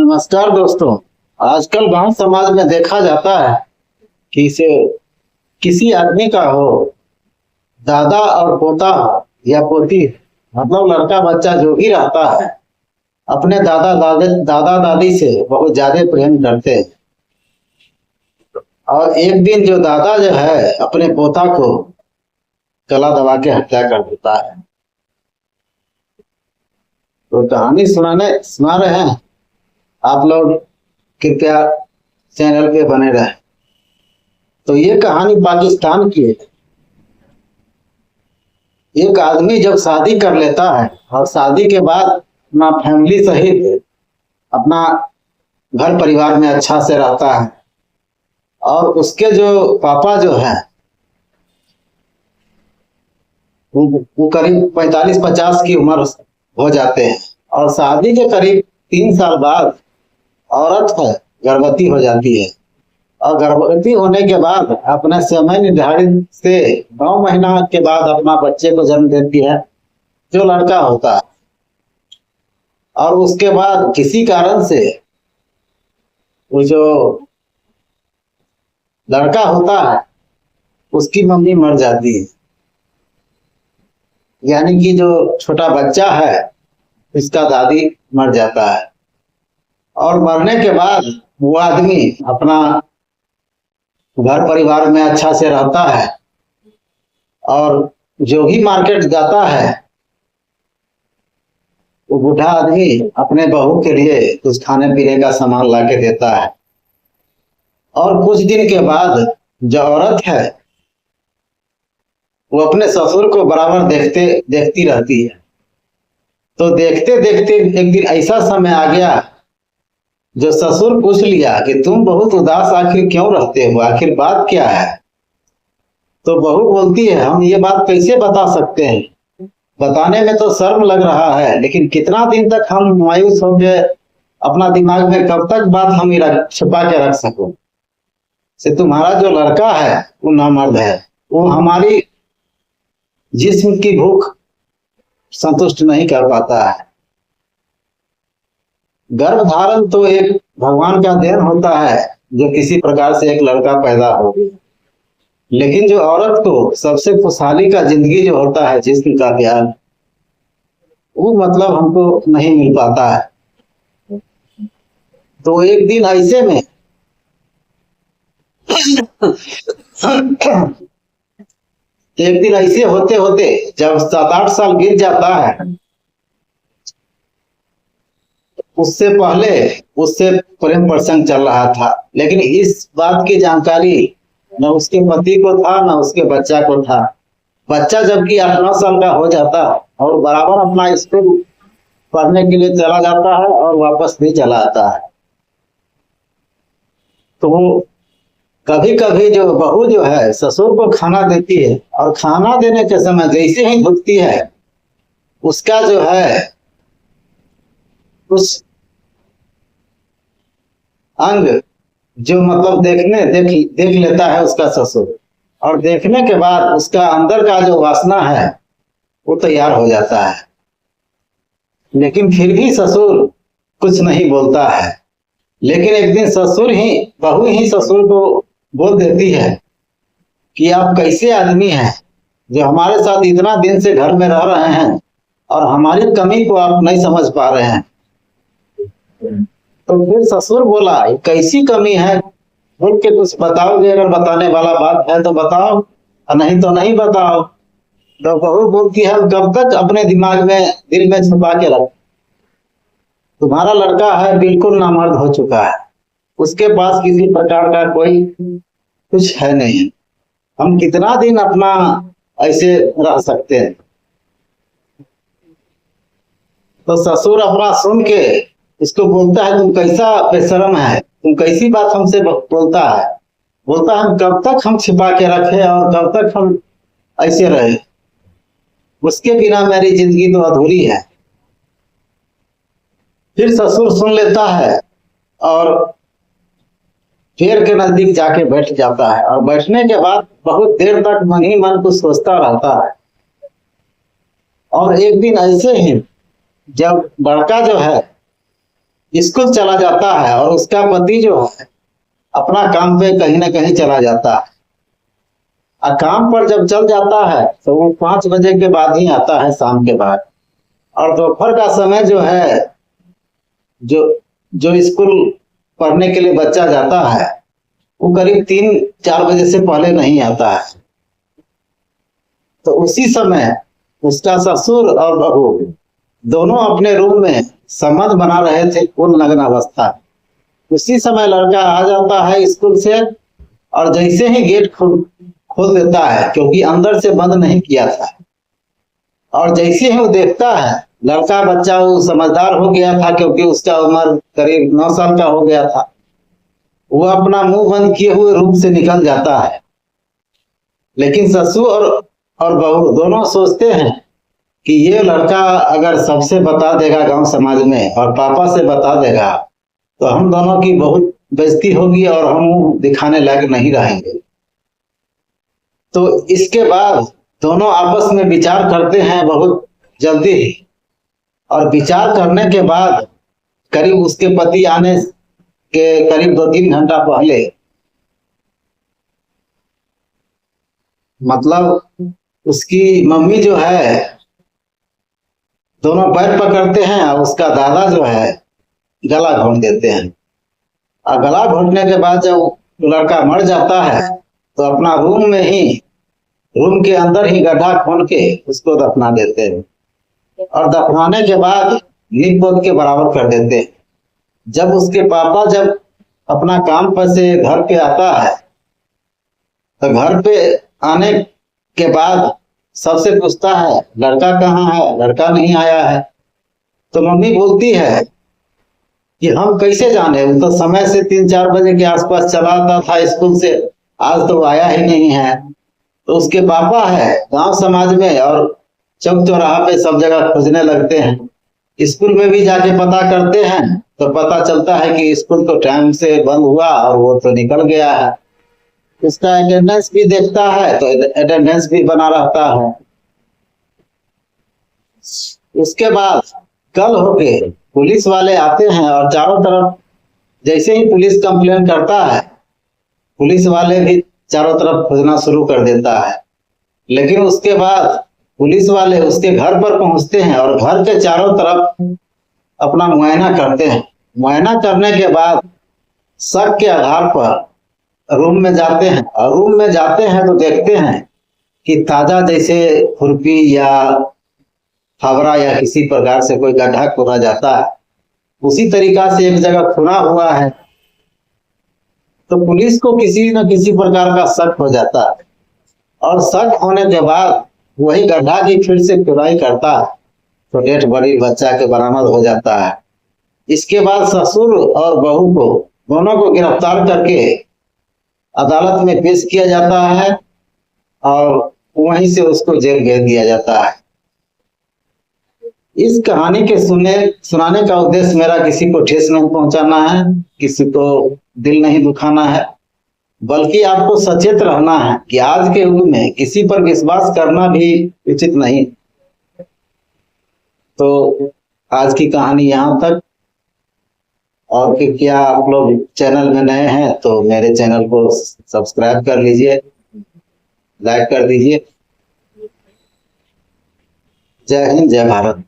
नमस्कार दोस्तों। आजकल गांव समाज में देखा जाता है कि इसे किसी आदमी का हो, दादा और पोता हो या पोती, मतलब लड़का बच्चा जो भी रहता है, अपने दादा दादी से बहुत ज्यादा प्रेम करते हैं। और एक दिन जो दादा जो है अपने पोता को गला दबा के हत्या कर देता है। तो कहानी सुना रहे हैं आप लोग, कृपया चैनल पे बने रहे। तो ये कहानी पाकिस्तान की है। एक आदमी जब शादी कर लेता है और शादी के बाद अपना फैमिली सहित अपना घर परिवार में अच्छा से रहता है, और उसके जो पापा जो है वो करीब 45-50 की उम्र हो जाते हैं, और शादी के करीब 3 साल बाद औरत है गर्भवती हो जाती है। और गर्भवती होने के बाद अपने समय निर्धारित से 9 महीना के बाद अपना बच्चे को जन्म देती है, जो लड़का होता है। और उसके बाद किसी कारण से वो जो लड़का होता है उसकी मम्मी मर जाती है, यानी कि जो छोटा बच्चा है इसका दादी मर जाता है। और मरने के बाद वो आदमी अपना घर परिवार में अच्छा से रहता है, और जो भी मार्केट जाता है वो बूढ़ा आदमी अपने बहू के लिए कुछ खाने पीने का सामान ला के देता है। और कुछ दिन के बाद जो औरत है वो अपने ससुर को बराबर देखती रहती है। तो देखते देखते एक दिन ऐसा समय आ गया जो ससुर पूछ लिया कि तुम बहुत उदास आखिर क्यों रहते हो, आखिर बात क्या है। तो बहू बोलती है, हम ये बात कैसे बता सकते हैं, बताने में तो शर्म लग रहा है, लेकिन कितना दिन तक हम मायूस होंगे, अपना दिमाग में कब तक बात हम छुपा के रख सको। से तुम्हारा जो लड़का है वो नामर्द है, वो हमारी जिस्म की भूख संतुष्ट नहीं कर पाता है। गर्भ धारण तो एक भगवान का देन होता है जो किसी प्रकार से एक लड़का पैदा हो, लेकिन जो औरत को सबसे खुशहाली का जिंदगी जो होता है, जिस्म का प्यार, वो मतलब हमको नहीं मिल पाता है। तो एक दिन ऐसे में एक दिन ऐसे होते होते जब 7-8 साल बीत जाता है, उससे पहले उससे प्रेम प्रसंग चल रहा था, लेकिन इस बात की जानकारी न उसके पति को था न उसके बच्चा को था। बच्चा जबकि 8-9 साल का हो जाता और बराबर अपना स्कूल पढ़ने के लिए चला जाता है और वापस भी चला आता है। तो कभी कभी जो बहू जो है ससुर को खाना देती है, और खाना देने के समय जैसे ही झुकती है उसका जो है उस अंग जो मतलब देख लेता है उसका ससुर, और देखने के बाद उसका अंदर का जो वासना है वो तैयार हो जाता है। लेकिन फिर भी ससुर कुछ नहीं बोलता है। लेकिन एक दिन बहू ही ससुर को बोल देती है कि आप कैसे आदमी हैं जो हमारे साथ इतना दिन से घर में रह रहे हैं और हमारी कमी को आप नहीं समझ पा रहे हैं। तो फिर ससुर बोला, कैसी कमी है, बोल के कुछ बताओगे, अगर बताने वाला बात है तो बताओ, और नहीं तो नहीं बताओ। तो बहू बोलती है, कब तक अपने दिमाग में दिल में छुपा के रख, तुम्हारा लड़का है बिल्कुल नामर्द हो चुका है, उसके पास किसी प्रकार का कोई कुछ है नहीं, हम कितना दिन अपना ऐसे रह सकते हैं। तो ससुर अपना सुन के इसको बोलता है, तुम कैसा बेशरम है, तुम कैसी बात हमसे बोलता है। बोलता है, कब तक हम छिपा के रखे और कब तक हम ऐसे रहे, उसके बिना मेरी जिंदगी तो अधूरी है। फिर ससुर सुन लेता है और पेड़ के नजदीक जाके बैठ जाता है, और बैठने के बाद बहुत देर तक मन ही मन कुछ सोचता रहता है। और एक दिन ऐसे ही जब बड़का जो है स्कूल चला जाता है और उसका पति जो है अपना काम पे कहीं ना कहीं चला जाता है। और काम पर जब चल जाता है तो वो 5 बजे के बाद ही आता है, शाम के बाद। और दोपहर का समय जो है, जो जो स्कूल पढ़ने के लिए बच्चा जाता है वो करीब 3-4 बजे से पहले नहीं आता है। तो उसी समय उसका ससुर और बहू दोनों अपने रूम में संबंध बना रहे थे, पूर्ण नग्न अवस्था। उसी समय लड़का आ जाता है स्कूल से और जैसे ही गेट खोल देता है, क्योंकि अंदर से बंद नहीं किया था, और जैसे ही वो देखता है लड़का बच्चा, वो समझदार हो गया था क्योंकि उसका उम्र करीब 9 साल का हो गया था, वो अपना मुंह बंद किए हुए रूम से निकल जाता है। लेकिन ससुर और बहू दोनों सोचते हैं कि ये लड़का अगर सबसे बता देगा गांव समाज में और पापा से बता देगा तो हम दोनों की बहुत बेइज्जती होगी और हम मुंह दिखाने लायक नहीं रहेंगे। तो इसके बाद दोनों आपस में विचार करते हैं बहुत जल्दी ही, और विचार करने के बाद करीब उसके पति आने के करीब 2-3 घंटा पहले, मतलब उसकी मम्मी जो है, दोनों पैर पकड़ते हैं और उसका दादा जो है गला घोंट देते हैं। और गला घोंटने के बाद जब लड़का मर जाता है तो अपना रूम में ही, रूम के अंदर ही गड्ढा खोद के उसको दफना देते हैं, और दफनाने के बाद नींव पोत के बराबर कर देते हैं। जब उसके पापा जब अपना काम पर से घर पे आता है तो घर पे आने के बाद सबसे पूछता है लड़का कहाँ है, लड़का नहीं आया है। तो मम्मी बोलती है कि हम कैसे जाने, वो तो समय से 3-4 बजे के आसपास चला आता था स्कूल से, आज तो आया ही नहीं है। तो उसके पापा है गांव समाज में और चौक चौराहा पे सब जगह खोजने लगते हैं। स्कूल में भी जाके पता करते हैं तो पता चलता है कि स्कूल तो टाइम से बंद हुआ और वो तो निकल गया है। उसका अटेंडेंस भी देखता है तो अटेंडेंस भी बना रहता है। उसके बाद कल होके पुलिस वाले आते हैं और चारों तरफ, जैसे ही पुलिस कंप्लेन करता है पुलिस वाले भी चारों तरफ खोजना शुरू कर देता है। लेकिन उसके बाद पुलिस वाले उसके घर पर पहुंचते हैं और घर के चारों तरफ अपना मुआयना करते हैं। मुआयना करने के बाद शक के आधार पर रूम में जाते हैं, और रूम में जाते हैं तो देखते हैं कि ताजा जैसे खुरपी या फावड़ा या किसी प्रकार से कोई गड्ढा खोदा जाता है, उसी तरीका से एक जगह खुना हुआ है। तो पुलिस को किसी न किसी प्रकार का शक हो जाता है, और शक होने के बाद वही गड्ढा की फिर से खुदाई करता है तो डेड बॉडी बच्चा के बरामद हो जाता है। इसके बाद ससुर और बहू को दोनों को गिरफ्तार करके अदालत में पेश किया जाता है और वहीं से उसको जेल भेज दिया जाता है। इस कहानी के सुनाने का उद्देश्य मेरा किसी को ठेस नहीं पहुंचाना है, किसी को दिल नहीं दुखाना है, बल्कि आपको सचेत रहना है कि आज के युग में किसी पर विश्वास करना भी उचित नहीं। तो आज की कहानी यहाँ तक। और फिर क्या आप लोग चैनल में नए हैं तो मेरे चैनल को सब्सक्राइब कर लीजिए, लाइक कर दीजिए। जय हिंद, जय भारत।